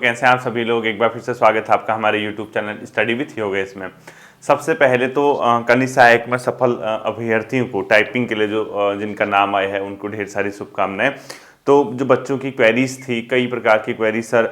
कैसे हैं आप सभी लोग। एक बार फिर से स्वागत है आपका हमारे YouTube channel study with Yogesh में। सबसे पहले तो कनिष्ठ सहायक में सफल अभ्यर्थियों को टाइपिंग के लिए जो जिनका नाम आया है उनको ढेर सारी शुभकामनाएं। तो जो बच्चों की क्वेरीज थी, कई प्रकार की क्वेरी, सर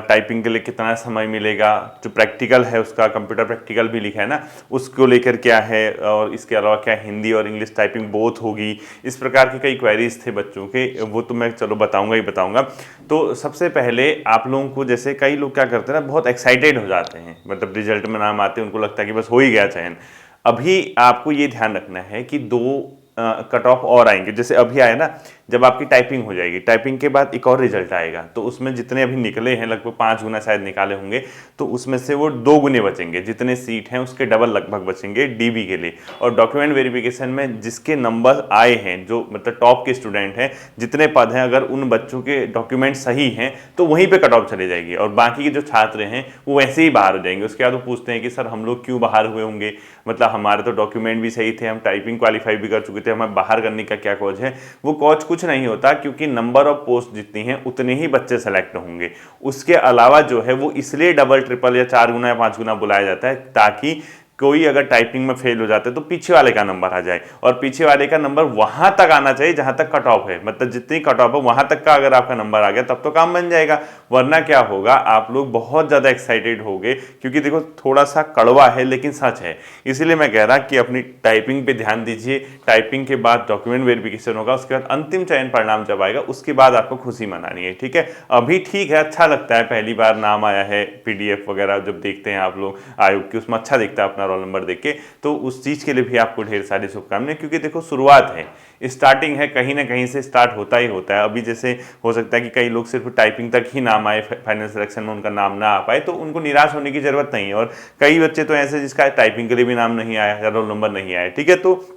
टाइपिंग के लिए कितना समय मिलेगा, जो प्रैक्टिकल है उसका कंप्यूटर प्रैक्टिकल भी लिखा है ना, उसको लेकर क्या है, और इसके अलावा क्या हिंदी और इंग्लिश टाइपिंग बोथ होगी, इस प्रकार की कई क्वेरीज थे बच्चों के, वो तो मैं चलो बताऊंगा ही बताऊंगा। तो सबसे पहले आप लोगों को, जैसे कई लोग क्या करते हैं ना, बहुत एक्साइटेड हो जाते हैं, मतलब रिजल्ट में नाम आते हैं उनको लगता है कि बस हो ही गया चयन। अभी आपको ये ध्यान रखना है कि दो कट ऑफ और आएंगे। जैसे अभी आया ना, जब आपकी टाइपिंग हो जाएगी, टाइपिंग के बाद एक और रिजल्ट आएगा, तो उसमें जितने अभी निकले हैं, लगभग 5 गुना शायद निकाले होंगे, तो उसमें से वो 2 गुने बचेंगे, जितने सीट हैं उसके डबल लगभग बचेंगे डीबी के लिए। और डॉक्यूमेंट वेरिफिकेशन में जिसके नंबर आए हैं, जो मतलब टॉप के स्टूडेंट हैं, जितने पद हैं, अगर उन बच्चों के डॉक्यूमेंट सही हैं तो वहीं पर कट ऑफ चले जाएगी, और बाकी के जो छात्र हैं वो वैसे ही बाहर हो जाएंगे। उसके बाद वो पूछते हैं कि सर हम लोग क्यों बाहर हुए होंगे, मतलब हमारे तो डॉक्यूमेंट भी सही थे, हम टाइपिंग क्वालिफाई भी कर चुके थे, हमें बाहर करने का क्या कॉज है। वो कॉज कुछ नहीं होता, क्योंकि नंबर ऑफ पोस्ट जितनी हैं उतने ही बच्चे सेलेक्ट होंगे। उसके अलावा जो है वो इसलिए डबल ट्रिपल या 4 गुना या 5 गुना बुलाया जाता है, ताकि कोई अगर टाइपिंग में फेल हो जाता है तो पीछे वाले का नंबर आ जाए, और पीछे वाले का नंबर वहां तक आना चाहिए जहां तक कट ऑफ है, मतलब जितनी कट ऑफ है वहां तक का अगर आपका नंबर आ गया तब तो काम बन जाएगा। वरना क्या होगा, आप लोग बहुत ज्यादा एक्साइटेड हो गए, क्योंकि देखो थोड़ा सा कड़वा है लेकिन सच है, इसीलिए मैं कह रहा कि अपनी टाइपिंग पे ध्यान दीजिए। टाइपिंग के बाद डॉक्यूमेंट वेरिफिकेशन होगा, उसके बाद अंतिम चयन परिणाम जब आएगा उसके बाद आपको खुशी मनानी है, ठीक है। अभी ठीक है, अच्छा लगता है, पहली बार नाम आया है, पीडीएफ वगैरह जब देखते हैं आप लोग आयोग की, उसमें अच्छा दिखता है अपना रोल नंबर देख के, तो उस चीज के लिए भी आपको ढेर सारी शुभकामनाएं, क्योंकि देखो शुरुआत है, स्टार्टिंग है, कहीं ना कहीं से स्टार्ट होता ही होता है। अभी जैसे हो सकता है कि कई लोग सिर्फ टाइपिंग तक ही नाम आए, फाइनल सिलेक्शन में उनका नाम ना आ पाए, तो उनको निराश होने की जरूरत नहीं है। और कई बच्चे तो ऐसे जिसका टाइपिंग के लिए भी नाम नहीं आया या रोल नंबर नहीं आया, ठीक है। तो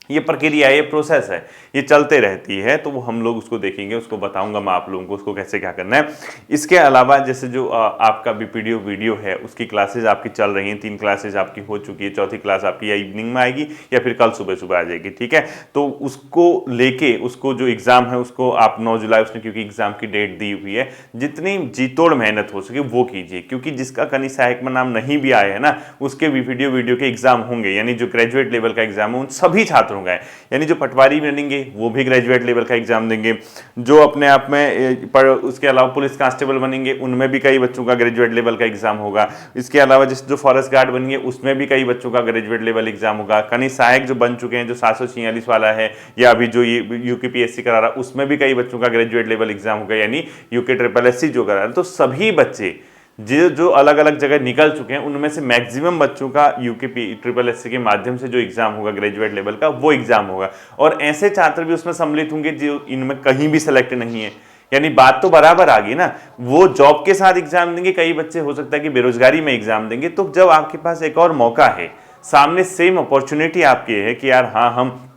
ये प्रक्रिया, ये प्रोसेस है, ये चलते रहती है, तो वो हम लोग उसको देखेंगे, उसको बताऊंगा मैं आप लोगों को उसको कैसे क्या करना है। इसके अलावा जैसे जो आपका बीपीडीओ वीडियो है, उसकी क्लासेज आपकी चल रही हैं, 3 क्लासेज आपकी हो चुकी है, चौथी क्लास आपकी या इवनिंग में आएगी या फिर कल सुबह सुबह आ जाएगी, ठीक है। तो उसको लेके, उसको जो एग्जाम है उसको आप 9 जुलाई उसने, क्योंकि एग्जाम की डेट दी हुई है, जितनी जीतोड़ मेहनत हो सके वो कीजिए, क्योंकि जिसका कनिष्ठ सहायक में नाम नहीं भी आया है ना, उसके बीपीडीओ वीडियो के एग्जाम होंगे, यानी जो ग्रेजुएट लेवल का एग्जाम है उन सभी छात्रों का है, यानी जो पटवारी बनेंगे वो भी ग्रेजुएट लेवल का एग्जाम देंगे, जो अपने आप में उसके अलावा पुलिस कांस्टेबल बनेंगे उनमें भी कई बच्चों का ग्रेजुएट लेवल का एग्जाम होगा। इसके अलावा जो फॉरेस्ट गार्ड बनेंगे उसमें भी कई बच्चों का ग्रेजुएट लेवल एग्जाम होगा। कनिष्ठ सहायक जो बन चुके हैं, जो 746 वाला है, या अभी जो ये यूकेपीएससी करा रहा, उसमें भी कई बच्चों का ग्रेजुएट लेवल एग्जाम होगा, यानी यूके ट्रिपल एससी जो करा रहा है। तो सभी बच्चे जो अलग अलग जगह निकल चुके हैं, उनमें से मैक्सिमम बच्चों का यूके ट्रिपल एससी के माध्यम से जो एग्जाम होगा ग्रेजुएट लेवल का, वो एग्जाम होगा। और ऐसे छात्र भी उसमें सम्मिलित होंगे जो इनमें कहीं भी सेलेक्ट नहीं है, यानी बात तो बराबर आ गई ना। वो जॉब के साथ एग्जाम देंगे, कई बच्चे हो सकता है कि बेरोजगारी में एग्जाम देंगे। तो जब आपके पास एक और मौका है, सामने सेम अपॉर्चुनिटी आपकी है कि यार हाँ, हम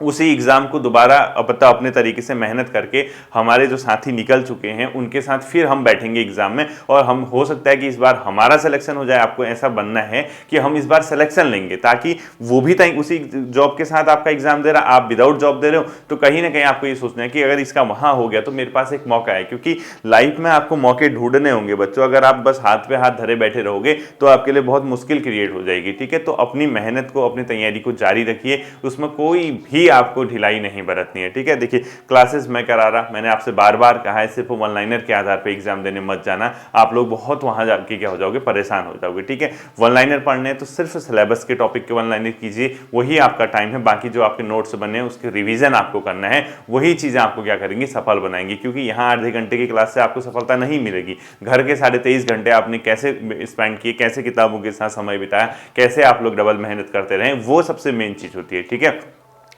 उसी एग्जाम को दोबारा अपने तरीके से मेहनत करके, हमारे जो साथी निकल चुके हैं उनके साथ फिर हम बैठेंगे एग्जाम में, और हम हो सकता है कि इस बार हमारा सिलेक्शन हो जाए। आपको ऐसा बनना है कि हम इस बार सिलेक्शन लेंगे, ताकि वो भी उसी जॉब के साथ आपका एग्जाम दे रहा, आप विदाउट जॉब दे रहे हो, तो कहीं ना कहीं आपको ये सोचना है कि अगर इसका वहां हो गया तो मेरे पास एक मौका है। क्योंकि लाइफ में आपको मौके ढूंढने होंगे बच्चों, अगर आप बस हाथ पे हाथ धरे बैठे रहोगे तो आपके लिए बहुत मुश्किल क्रिएट हो जाएगी, ठीक है। तो अपनी मेहनत को, अपनी तैयारी को जारी रखिए, उसमें कोई भी आपको ढिलाई नहीं बरतनी है, ठीक है। देखिए क्लासेस मैं करा रहा, मैंने आपसे बार बार कहा है, सिर्फ वन लाइनर के आधार पे एग्जाम देने मत जाना, आप लोग बहुत वहां जाके क्या हो जाओगे, परेशान हो जाओगे, ठीक है। वन लाइनर पढ़ने हैं तो सिर्फ सिलेबस के टॉपिक के वन लाइनर कीजिए, वही आपका टाइम है। बाकी जो आपके नोट्स बने हैं उसके रिवीजन आपको करना है, वही चीजें आपको क्या करेंगी, सफल बनाएंगी। क्योंकि यहाँ आधे घंटे की क्लास से आपको सफलता नहीं मिलेगी, घर के 23.5 घंटे आपने कैसे स्पेंड किए, कैसे किताबों के साथ समय बिताया, कैसे आप लोग डबल मेहनत करते रहे, वो सबसे मेन चीज होती है, ठीक है।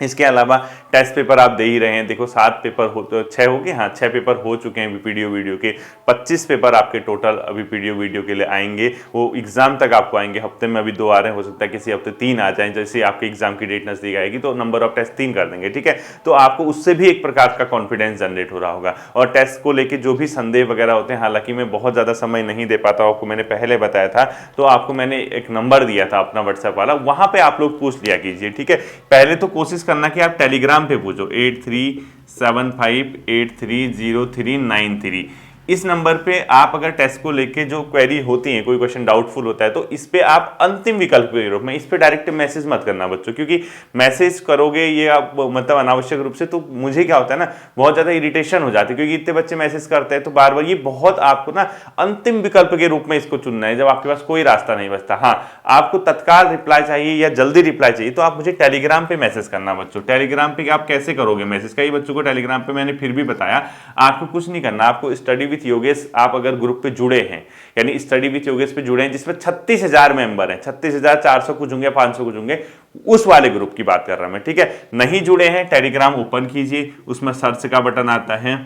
इसके अलावा टेस्ट पेपर आप दे ही रहे हैं, देखो 7 पेपर हो तो 6 हो गए, हाँ 6 पेपर हो चुके हैं वीडियो के, 25 पेपर आपके टोटल अभी वीडियो के लिए आएंगे, वो एग्जाम तक आपको आएंगे। हफ्ते में अभी 2 आ रहे हैं, हो सकता है किसी हफ्ते 3 आ जाएं, जैसे आपके एग्जाम की डेट नजदीक आएगी तो नंबर ऑफ टेस्ट 3 कर देंगे, ठीक है। तो आपको उससे भी एक प्रकार का कॉन्फिडेंस जनरेट हो रहा होगा। और टेस्ट को लेकर जो भी संदेह वगैरह होते हैं, हालांकि मैं बहुत ज्यादा समय नहीं दे पाता, आपको मैंने पहले बताया था, तो आपको मैंने एक नंबर दिया था अपना व्हाट्सएप वाला, वहां पे आप लोग पूछ लिया कीजिए, ठीक है। पहले तो कोशिश करना कि आप टेलीग्राम पे पूछो 8375830393, इस नंबर पे आप अगर टेस्ट को लेके जो क्वेरी होती है, कोई क्वेश्चन डाउटफुल होता है, तो इस पे आप अंतिम विकल्प के रूप में इस पे डायरेक्ट मैसेज मत करना बच्चों, क्योंकि मैसेज करोगे ये आप मतलब अनावश्यक रूप से, तो मुझे क्या होता है ना, बहुत ज्यादा इरिटेशन हो जाती है, क्योंकि इतने बच्चे मैसेज करते हैं तो बार बार ये बहुत आपको ना अंतिम विकल्प के रूप में इसको चुनना है जब आपके पास कोई रास्ता नहीं बचता। हाँ, आपको तत्काल रिप्लाई चाहिए या जल्दी रिप्लाई चाहिए तो आप मुझे टेलीग्राम पे मैसेज करना बच्चों। टेलीग्राम पे आप कैसे करोगे मैसेज, कई बच्चों को टेलीग्राम पे मैंने फिर भी बताया, आपको कुछ नहीं करना, आपको स्टडी विथ योगेश आप अगर ग्रुप पे जुड़े हैं, यानी स्टडी विथ योगेश पे जुड़े हैं जिसमें 36,000 मेंबर हैं, 36,400 कुछ होंगे, 500 कुछ होंगे, उस वाले ग्रुप की बात कर रहा हूं मैं, ठीक है। नहीं जुड़े हैं, टेलीग्राम ओपन कीजिए, उसमें सर्च का बटन आता है,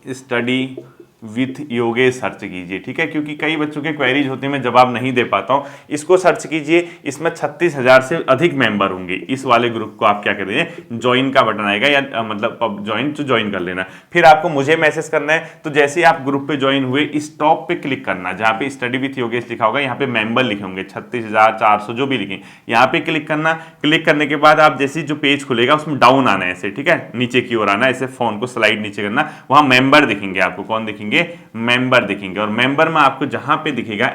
स्टडी विथ योगेश सर्च कीजिए, ठीक है, क्योंकि कई बच्चों के क्वेरीज होते हैं मैं जवाब नहीं दे पाता हूं, इसको सर्च कीजिए, इसमें 36,000 से अधिक मेंबर होंगे, इस वाले ग्रुप को आप क्या करिए, ज्वाइन का बटन आएगा या मतलब ज्वाइन कर लेना, फिर आपको मुझे मैसेज करना है। तो जैसे ही आप ग्रुप पे ज्वाइन हुए, इस टॉप पे क्लिक करना जहां पे स्टडी विथ योगेश लिखा होगा, यहाँ पे मेंबर लिखे होंगे 36,400 जो भी लिखे, यहाँ पे क्लिक करना। क्लिक करने के बाद आप जैसे जो पेज खुलेगा उसमें डाउन आना है ऐसे, ठीक है, नीचे की ओर आना, ऐसे फोन को स्लाइड नीचे करना, वहां मेंबर दिखेंगे आपको, कौन दिखेंगे, मेंबर दिखेंगे, और मेंबर में आपको जहां पे दिखेगा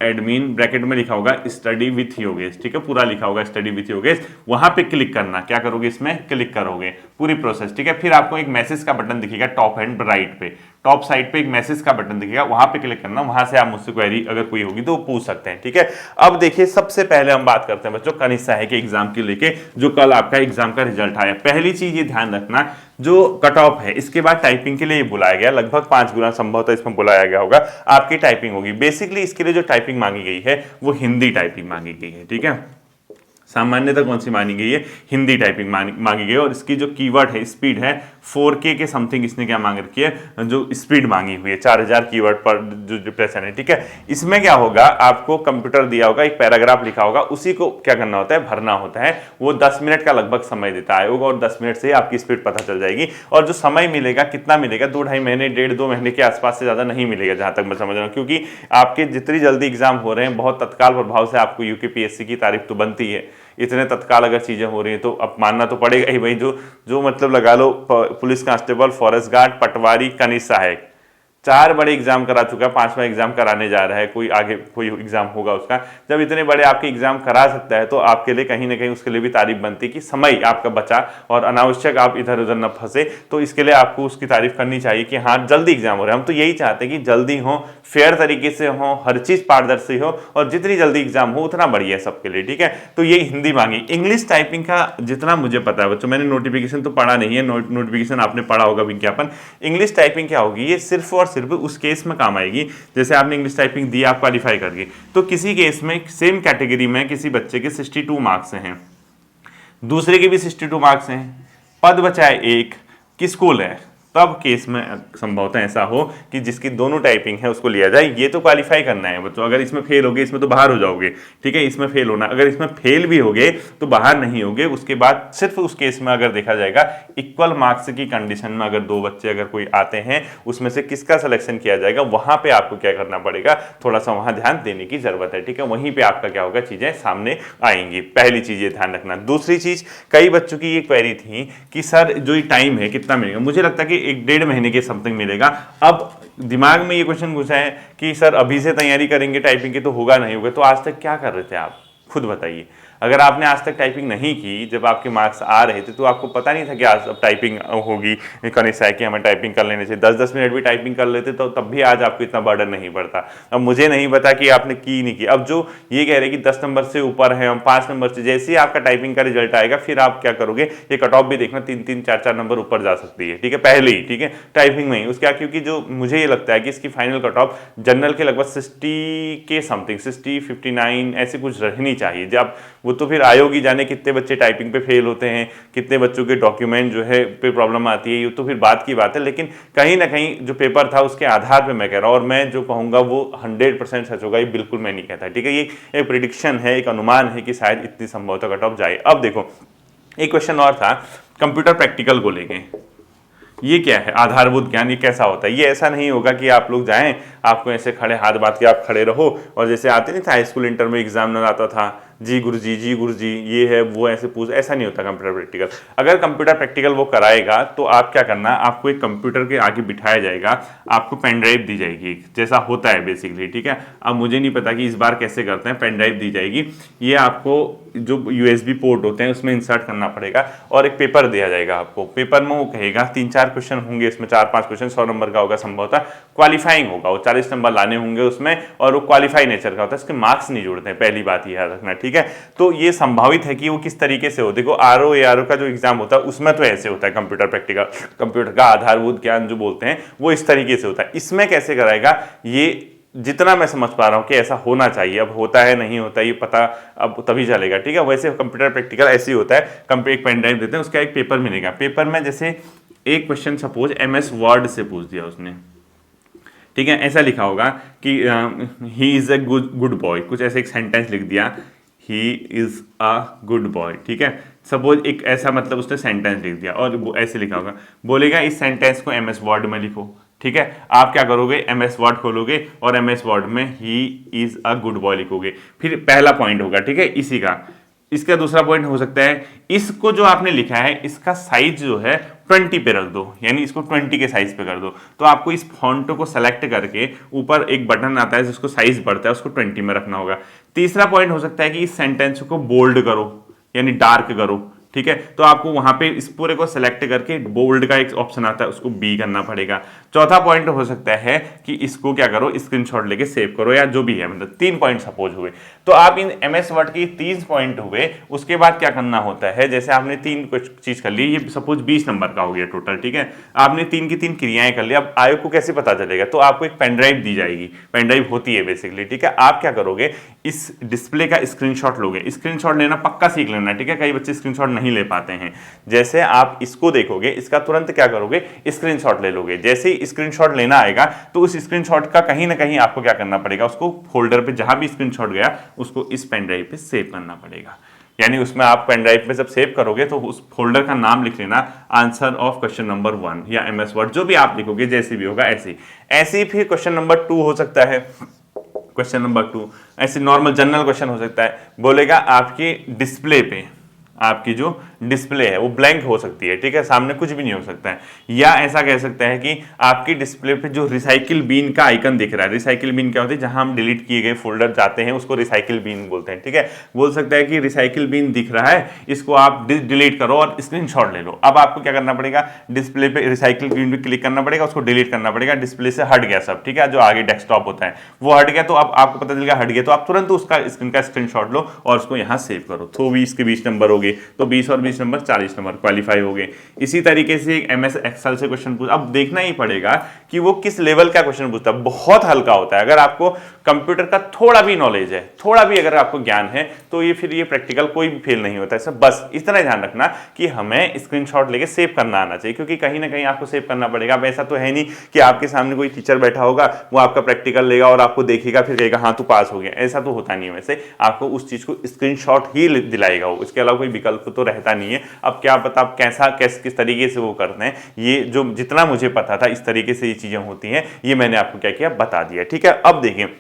एडमिन ब्रैकेट में लिखा होगा स्टडी विथ योगेश, ठीक है, पूरा लिखा होगा स्टडी विथ योगेश, वहां पे क्लिक करना। क्या करोगे, इसमें क्लिक करोगे, पूरी प्रोसेस, ठीक है। फिर आपको एक मैसेज का बटन दिखेगा टॉप हैंड राइट पे, टॉप साइड पे एक मैसेज का बटन दिखेगा, वहां पे क्लिक करना, वहां से आप मुझसे क्वेरी अगर कोई होगी तो वो पूछ सकते हैं, ठीक है। अब देखिए, सबसे पहले हम बात करते हैं बच्चों कनिष्ठ सहायक के एग्जाम के लेके, जो कल आपका एग्जाम का रिजल्ट आया। पहली चीज ये ध्यान रखना, जो कट ऑफ है इसके बाद टाइपिंग के लिए बुलाया गया, लगभग 5 गुना संभवतः इसमें बुलाया गया होगा, आपकी टाइपिंग होगी। बेसिकली इसके लिए जो टाइपिंग मांगी गई है वो हिंदी टाइपिंग मांगी गई है, ठीक है। सामान्यतः कौन सी मानी गई है, हिंदी टाइपिंग मांगी गई है, और इसकी जो कीवर्ड है, स्पीड है 4K के समथिंग इसने क्या मांग रखी है, जो स्पीड मांगी हुई है 4000 कीवर्ड पर जो डिप्रेशन है, ठीक है। इसमें क्या होगा, आपको कंप्यूटर दिया होगा, एक पैराग्राफ लिखा होगा, उसी को क्या करना होता है, भरना होता है। वो 10 मिनट का लगभग समय देता है आयोग, और 10 मिनट से आपकी स्पीड पता चल जाएगी। और जो समय मिलेगा कितना मिलेगा, 2-2.5 महीने, 1.5-2 महीने के आसपास से ज्यादा नहीं मिलेगा, जहां तक मैं समझ रहा हूँ, क्योंकि आपके जितनी जल्दी एग्जाम हो रहे हैं, बहुत तत्काल प्रभाव से आपको यूपीपीएससी की तारीफ तो बनती है। इतने तत्काल अगर चीजें हो रही हैं तो अब मानना तो पड़ेगा ही भाई, जो मतलब लगा लो पुलिस कांस्टेबल, फॉरेस्ट गार्ड, पटवारी, कनिष्ठ सहायक, 4 बड़े एग्जाम करा चुका है, 5वां एग्जाम कराने जा रहा है, कोई आगे कोई एग्जाम होगा उसका। जब इतने बड़े आपके एग्जाम करा सकता है तो आपके लिए कहीं ना कहीं उसके लिए भी तारीफ बनती है कि समय आपका बचा और अनावश्यक आप इधर उधर न फंसे, तो इसके लिए आपको उसकी तारीफ करनी चाहिए कि हाँ जल्दी एग्जाम हो रहा है। हम तो यही चाहते हैं कि जल्दी हो, फेयर तरीके से हो, हर चीज पारदर्शी हो, और जितनी जल्दी एग्जाम हो उतना बढ़िया है सबके लिए, ठीक है। तो ये हिंदी मांगी। इंग्लिश टाइपिंग का जितना मुझे पता है बच्चों, मैंने नोटिफिकेशन तो पढ़ा नहीं है, नोटिफिकेशन आपने पढ़ा होगा, विज्ञापन। इंग्लिश टाइपिंग क्या होगी, ये सिर्फ और सिर्फ उस केस में काम आएगी जैसे आपने इंग्लिश टाइपिंग दी, आप क्वालिफाई कर गए, तो किसी केस में सेम कैटेगरी में किसी बच्चे के 62 मार्क्स हैं, दूसरे के भी 62 मार्क्स हैं, पद बचा है एक, किस स्कूल है, तब केस में संभवतः ऐसा हो कि जिसकी दोनों टाइपिंग है उसको लिया जाए। ये तो क्वालिफाई करना है बच्चों, अगर इसमें फेल हो गए इसमें तो बाहर हो जाओगे, ठीक है, इसमें फेल होना, अगर इसमें फेल भी हो गए तो बाहर नहीं होगे। उसके बाद सिर्फ उस केस में अगर देखा जाएगा इक्वल मार्क्स की कंडीशन में, अगर 2 बच्चे अगर कोई आते हैं उसमें से किसका सिलेक्शन किया जाएगा, वहां पे आपको क्या करना पड़ेगा, थोड़ा सा वहां ध्यान देने की जरूरत है, ठीक है। वहीं पे आपका क्या होगा, चीजें सामने आएंगी। पहली चीज ये ध्यान रखना। दूसरी चीज, कई बच्चों की ये क्वेरी थी कि सर जो ये टाइम है कितना मिलेगा, मुझे लगता है कि 1-1.5 महीने के समथिंग मिलेगा। अब दिमाग में ये क्वेश्चन घुसा है कि सर अभी से तैयारी करेंगे टाइपिंग की तो होगा नहीं होगा, तो आज तक क्या कर रहे थे आप, खुद बताइए। अगर आपने आज तक टाइपिंग नहीं की, जब आपके मार्क्स आ रहे थे तो आपको पता नहीं था कि आज अब टाइपिंग होगी, कनिष्ठ सहायक की हमें टाइपिंग कर लेने से 10-10 मिनट भी टाइपिंग कर लेते तो तब भी आज आपको इतना बर्डन नहीं पड़ता। अब मुझे नहीं पता कि आपने की नहीं की। अब जो ये कह रहे कि 10 नंबर से ऊपर है, हम 5 नंबर से, जैसे ही आपका टाइपिंग का रिजल्ट आएगा फिर आप क्या करोगे, ये कट ऑफ भी देखना 3-3, 4-4 नंबर ऊपर जा सकती है, ठीक है, पहले ही, ठीक है, टाइपिंग में ही। उसका क्योंकि जो मुझे ये लगता है कि इसकी फाइनल कट ऑफ जनरल के लगभग 60 के समथिंग, 60, 59 ऐसे कुछ रहनी चाहिए। जब वो तो फिर आयोग ही जाने कितने बच्चे टाइपिंग पे फेल होते हैं, कितने बच्चों के डॉक्यूमेंट जो है पे प्रॉब्लम आती है, ये तो फिर बात की बात है। लेकिन कहीं ना कहीं जो पेपर था उसके आधार पे मैं कह रहा हूँ, और मैं जो कहूँगा वो 100% सच होगा, ये बिल्कुल मैं नहीं कहता, ठीक है। ये एक प्रिडिक्शन है, एक अनुमान है कि शायद इतनी संभवतः कट ऑफ जाए। अब देखो, एक क्वेश्चन और था कंप्यूटर प्रैक्टिकल को लेके, ये क्या है, आधारभूत ज्ञान, ये कैसा होता है। ये ऐसा नहीं होगा कि आप लोग जाएं, आपको ऐसे खड़े हाथ बांध के आप खड़े रहो, और जैसे आते नहीं था हाई स्कूल इंटर में एग्जाम न आता था, जी गुरुजी, जी गुरुजी, ये है वो, ऐसे पूछ, ऐसा नहीं होता कंप्यूटर प्रैक्टिकल। अगर कंप्यूटर प्रैक्टिकल वो कराएगा तो आप क्या करना, आपको एक कंप्यूटर के आगे बिठाया जाएगा, आपको पेन ड्राइव दी जाएगी, जैसा होता है बेसिकली, ठीक है। अब मुझे नहीं पता कि इस बार कैसे करते हैं, पेन ड्राइव दी जाएगी, ये आपको जो यूएसबी पोर्ट होते हैं उसमें इंसर्ट करना पड़ेगा, और एक पेपर दिया जाएगा आपको। पेपर में वो कहेगा 3-4 क्वेश्चन होंगे इसमें, 4-5 क्वेश्चन, 100 नंबर का होगा संभवतः, क्वालिफाइंग होगा, वो 40 नंबर लाने होंगे उसमें, और वो क्वालिफाई नेचर का होता है, इसके मार्क्स नहीं जुड़ते हैं, पहली बात ये याद रखना, ठीक है। तो ये संभावित है कि वो किस तरीके से हो, देखो आरओ का जो एग्जाम होता है उसमें तो ऐसे होता है कंप्यूटर प्रैक्टिकल, कंप्यूटर का आधारभूत ज्ञान जो बोलते हैं वो इस तरीके से होता है। इसमें कैसे कराएगा, ये जितना मैं समझ पा रहा हूं कि ऐसा होना चाहिए, अब होता है नहीं होता ये पता अब तभी चलेगा, ठीक है। वैसे कंप्यूटर प्रैक्टिकल ऐसे ही होता है, एक पेन ड्राइव देते हैं, उसका एक पेपर मिलेगा, पेपर में जैसे एक क्वेश्चन सपोज एमएस वर्ड से पूछ दिया उसने, ठीक है, ऐसा लिखा होगा कि he is a good boy, कुछ ऐसे एक सेंटेंस लिख दिया, he is a good boy, ठीक है, सपोज एक ऐसा मतलब उसने सेंटेंस लिख दिया, और ऐसे लिखा होगा, बोलेगा इस सेंटेंस को एमएस वर्ड में लिखो, ठीक है। आप क्या करोगे, एमएस वर्ड खोलोगे और एमएस वर्ड में he is a good boy लिखोगे, फिर पहला पॉइंट होगा, ठीक है, इसी का। इसका दूसरा पॉइंट हो सकता है, इसको जो आपने लिखा है इसका साइज जो है 20 पे रख दो, यानी इसको 20 के साइज पे कर दो। तो आपको इस फॉन्ट को सेलेक्ट करके ऊपर एक बटन आता है जिसको साइज बढ़ता है, उसको 20 में रखना होगा। तीसरा पॉइंट हो सकता है कि इस सेंटेंस को बोल्ड करो, यानी डार्क करो, ठीक है। तो आपको वहां पे इस पूरे को सिलेक्ट करके बोल्ड का एक ऑप्शन आता है, उसको बी करना पड़ेगा। चौथा पॉइंट हो सकता है कि इसको क्या करो, स्क्रीनशॉट लेके सेव करो, या जो भी है, मतलब 3 पॉइंट सपोज हुए। तो आप इन एमएस वर्ड के 3 पॉइंट हुए, उसके बाद क्या करना होता है, जैसे आपने 3 कुछ चीज कर ली, ये सपोज 20 नंबर का हो गया टोटल, ठीक है, आपने 3 की 3 क्रियाएं कर ली। अब आयोग को कैसे पता चलेगा, तो आपको एक पेन ड्राइव दी जाएगी, पेन ड्राइव होती है बेसिकली, ठीक है। आप क्या करोगे, इस डिस्प्ले का स्क्रीनशॉट लोगे, स्क्रीनशॉट लेना पक्का सीख लेना, ठीक है, कई बच्चे स्क्रीनशॉट नहीं ले पाते हैं। जैसे आप इसको देखोगे, इसका तुरंत क्या करोगे, स्क्रीनशॉट ले लोगे। जैसे ही स्क्रीनशॉट लेना आएगा तो उस स्क्रीनशॉट का कहीं ना कहीं आपको क्या करना पड़ेगा, उसको फोल्डर पे जहां भी स्क्रीनशॉट गया उसको इस पेन ड्राइव पे सेव करना पड़ेगा। यानी उसमें आप पेन ड्राइव में जब सेव करोगे तो उस फोल्डर का नाम लिख लेना, आंसर ऑफ क्वेश्चन नंबर 1 या एमएस वर्ड, जो भी आप लिखोगे, जैसे भी होगा ऐसे ऐसे। फिर क्वेश्चन नंबर 2 हो सकता है, क्वेश्चन नंबर 2 ऐसे नॉर्मल जनरल क्वेश्चन हो सकता है, बोलेगा आपकी डिस्प्ले पे, आपकी जो डिस्प्ले है वो ब्लैंक हो सकती है, ठीक है, सामने कुछ भी नहीं हो सकता है। या ऐसा कह सकते हैं कि आपकी डिस्प्ले पे जो रिसाइकिल बीन का आइकन दिख रहा है, रिसाइकिल बीन क्या होती है, जहां हम डिलीट किए गए फोल्डर जाते हैं उसको रिसाइकिल बीन बोलते हैं, ठीक है। बोल सकता है कि रिसाइकिल बीन दिख रहा है, इसको आप डिलीट करो और स्क्रीनशॉट ले लो। अब आपको क्या करना पड़ेगा, डिस्प्ले पे रिसाइकिल बीन पे क्लिक करना पड़ेगा, उसको डिलीट करना पड़ेगा, डिस्प्ले से हट गया सब, ठीक है, जो आगे डेस्कटॉप होता है वो हट गया, तो अब आपको पता चल गया हट गया, तो आप तुरंत उसका स्क्रीन का स्क्रीनशॉट लो और उसको यहाँ सेव करो। तो 20 के 20 नंबर हो गए, तो 20 और 20 नंबर 40 नंबर क्वालिफाई हो गए। इसी तरीके से एमएस एक्सेल से क्वेश्चन पूछ, अब देखना ही पड़ेगा कि वो किस लेवल का क्वेश्चन पूछता है, बहुत हल्का होता है। अगर आपको कंप्यूटर का थोड़ा भी नॉलेज है, थोड़ा भी अगर आपको ज्ञान है, तो ये फिर ये प्रैक्टिकल कोई भी फेल नहीं होता है। सब बस इतना ध्यान रखना कि हमें स्क्रीनशॉट लेके सेव करना आना चाहिए, क्योंकि कहीं ना कहीं आपको सेव करना पड़ेगा। अब ऐसा तो है नहीं कि आपके सामने कोई टीचर बैठा होगा, वो आपका प्रैक्टिकल लेगा और आपको देखेगा फिर कहेगा हाँ तू पास हो गया, ऐसा तो होता नहीं है। वैसे आपको उस चीज को स्क्रीनशॉट ही दिलाएगा वो, इसके अलावा कोई विकल्प तो रहता नहीं है। अब क्या पता आप किस तरीके से वो करते हैं, ये जो जितना मुझे पता था इस तरीके से ये चीजें होती हैं, ये मैंने आपको क्या किया बता दिया, ठीक है। अब देखिए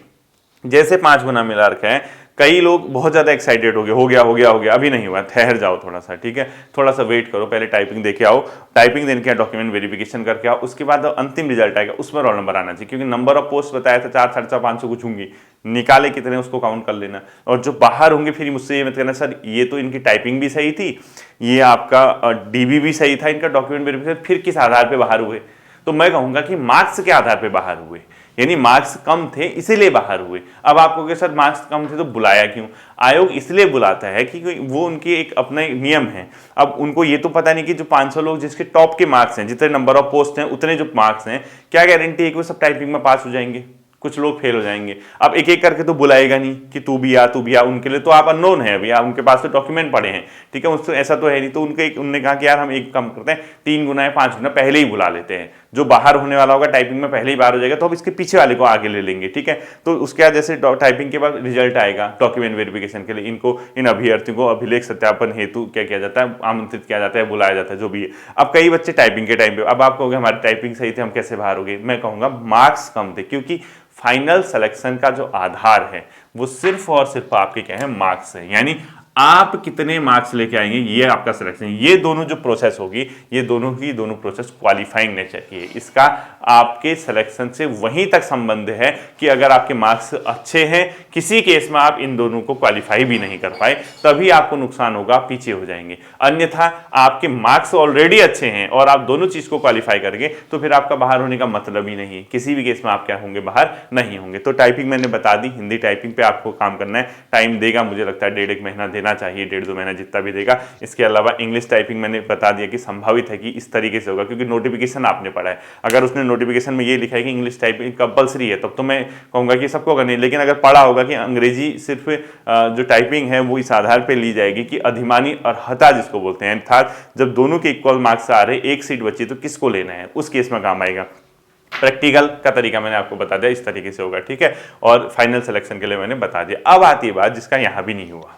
जैसे 5 गुना मिला रखा है, कई लोग बहुत ज्यादा एक्साइटेड हो गया, अभी नहीं हुआ, ठहर जाओ थोड़ा सा, ठीक है, थोड़ा सा वेट करो, पहले टाइपिंग देके आओ, टाइपिंग देने के डॉक्यूमेंट वेरिफिकेशन करके आओ, उसके बाद अंतिम रिजल्ट आएगा, उसमें रोल नंबर आना चाहिए, क्योंकि नंबर ऑफ पोस्ट बताया था 400, 450, 500 कुछ होंगी, निकाले कितने उसको काउंट कर लेना। और जो बाहर होंगे फिर मुझसे ये मत कहना सर ये तो इनकी टाइपिंग भी सही थी, ये आपका डीबी भी सही था, इनका डॉक्यूमेंट वेरिफिकेशन, फिर किस आधार पर बाहर हुए, तो मैं कहूंगा कि मार्क्स के आधार पर बाहर हुए, यानी मार्क्स कम थे इसीलिए बाहर हुए। अब आप कहोगे सर मार्क्स कम थे तो बुलाया क्यों, आयोग इसलिए बुलाता है कि वो उनकी एक अपने नियम है। अब उनको ये तो पता नहीं कि जो 500 लोग जिसके टॉप के मार्क्स हैं, जितने नंबर ऑफ पोस्ट हैं उतने जो मार्क्स हैं, क्या गारंटी है कि वो सब टाइपिंग में पास हो जाएंगे, कुछ लोग फेल हो जाएंगे। अब एक एक करके तो बुलाएगा नहीं कि तू भी आ, उनके लिए तो आप अननोन है अभी, उनके पास तो डॉक्यूमेंट पड़े हैं, ठीक है, उससे ऐसा तो है नहीं। तो उन्होंने कहा कि यार हम एक काम करते हैं, 3 गुना या 5 गुना पहले ही बुला लेते हैं, जो बाहर होने वाला होगा टाइपिंग में पहले ही बाहर हो जाएगा, तो अब इसके पीछे वाले को आगे ले लेंगे, ठीक है। तो उसके बाद जैसे टाइपिंग के बाद रिजल्ट आएगा डॉक्यूमेंट वेरिफिकेशन के लिए, इनको इन अभ्यर्थियों को अभिलेख सत्यापन हेतु क्या किया जाता है, आमंत्रित किया जाता है, बुलाया जाता है, जो भी है। अब कई बच्चे टाइपिंग के टाइम पे, अब आप कहोगे हमारी टाइपिंग सही थी हम कैसे बाहर हो गए, मैं कहूंगा मार्क्स कम थे, क्योंकि फाइनल सिलेक्शन का जो आधार है वो सिर्फ और सिर्फ आपके क्या है, मार्क्स है। यानी आप कितने मार्क्स लेके आएंगे ये आपका सिलेक्शन। ये दोनों जो प्रोसेस होगी, ये दोनों ही दोनों प्रोसेस क्वालिफाइंग नेचर की है। इसका आपके सिलेक्शन से वहीं तक संबंध है कि अगर आपके मार्क्स अच्छे हैं, किसी केस में आप इन दोनों को क्वालिफाई भी नहीं कर पाए, तभी आपको नुकसान होगा, पीछे हो जाएंगे। अन्यथा आपके मार्क्स ऑलरेडी अच्छे हैं और आप दोनों चीज को क्वालिफाई करेंगे तो फिर आपका बाहर होने का मतलब ही नहीं है। किसी भी केस में आप क्या होंगे, बाहर नहीं होंगे। तो टाइपिंग मैंने बता दी, हिंदी टाइपिंग पे आपको काम करना है। टाइम देगा, मुझे लगता है 1.5 महीना देना चाहिए, 1.5-2 महीना जितना भी देगा। इसके अलावा इंग्लिश टाइपिंग मैंने बता दिया कि संभावित है कि इस तरीके से होगा, क्योंकि नोटिफिकेशन आपने पढ़ा है। अगर उसने नोटिफिकेशन में ये लिखा है कि इंग्लिश टाइपिंग कंपलसरी है, तब तो मैं कहूंगा कि सबको करनी है। लेकिन अगर पढ़ा होगा कि अंग्रेजी सिर्फ जो टाइपिंग है वो इस आधार पर ली जाएगी कि अधिमानी और हता जिसको बोलते हैं, अर्थात जब दोनों के इक्वल मार्क्स आ रहे, एक सीट बची तो किसको लेना है, उस केस में काम आएगा। प्रैक्टिकल का तरीका मैंने आपको बता दिया, इस तरीके से होगा, ठीक है। और फाइनल सिलेक्शन के लिए मैंने बता दिया। अब आती है बात जिसका यहां भी नहीं हुआ।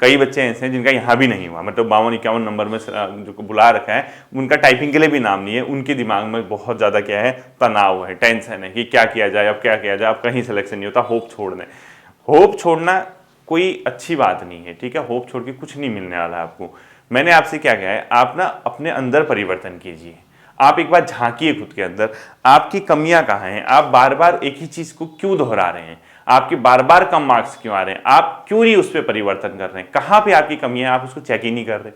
कई बच्चे ऐसे हैं जिनका यहां भी नहीं हुआ, मतलब 52-51 नंबर में जो बुला रखा है, उनका टाइपिंग के लिए भी नाम नहीं है। उनके दिमाग में बहुत ज्यादा क्या है, तनाव है, टेंशन है कि क्या किया जाए, अब क्या किया जाए, अब कहीं सिलेक्शन नहीं होता, होप छोड़ना। होप छोड़ना कोई अच्छी बात नहीं है, ठीक है। होप छोड़ के कुछ नहीं मिलने वाला आपको। मैंने आपसे क्या कहा है, आप ना अपने अंदर परिवर्तन कीजिए। आप एक बार झांकिए खुद के अंदर, आपकी कमियां कहाँ हैं, आप बार बार एक ही चीज को क्यों दोहरा रहे हैं, आपके बार बार कम मार्क्स क्यों आ रहे हैं, आप क्यों नहीं उस पर परिवर्तन कर रहे हैं, कहाँ पे आपकी कमियां हैं, आप उसको चेक ही नहीं कर रहे,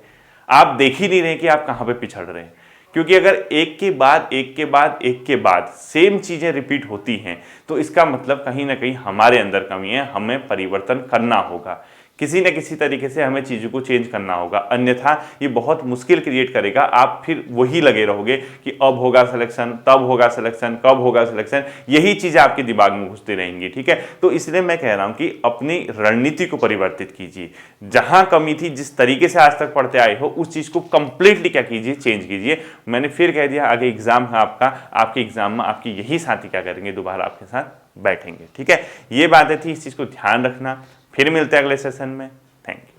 आप देख ही नहीं रहे कि आप कहाँ पे पिछड़ रहे हैं। क्योंकि अगर एक के बाद एक के बाद एक के बाद सेम चीजें रिपीट होती हैं, तो इसका मतलब कहीं ना कहीं हमारे अंदर कमी है, हमें परिवर्तन करना होगा। किसी न किसी तरीके से हमें चीज़ों को चेंज करना होगा, अन्यथा ये बहुत मुश्किल क्रिएट करेगा। आप फिर वही लगे रहोगे कि अब होगा सिलेक्शन, तब होगा सिलेक्शन, कब होगा सिलेक्शन, यही चीज़ें आपके दिमाग में घुसती रहेंगी, ठीक है। तो इसलिए मैं कह रहा हूँ कि अपनी रणनीति को परिवर्तित कीजिए। जहाँ कमी थी, जिस तरीके से आज तक पढ़ते आए हो, उस चीज़ को कंप्लीटली क्या कीजिए, चेंज कीजिए। मैंने फिर कह दिया, आगे एग्जाम है आपका, आपके एग्जाम में आपके यही साथी क्या करेंगे, दोबारा आपके साथ बैठेंगे, ठीक है। ये बातें थी, इस चीज़ को ध्यान रखना। फिर मिलते हैं अगले सेशन में। Thank you.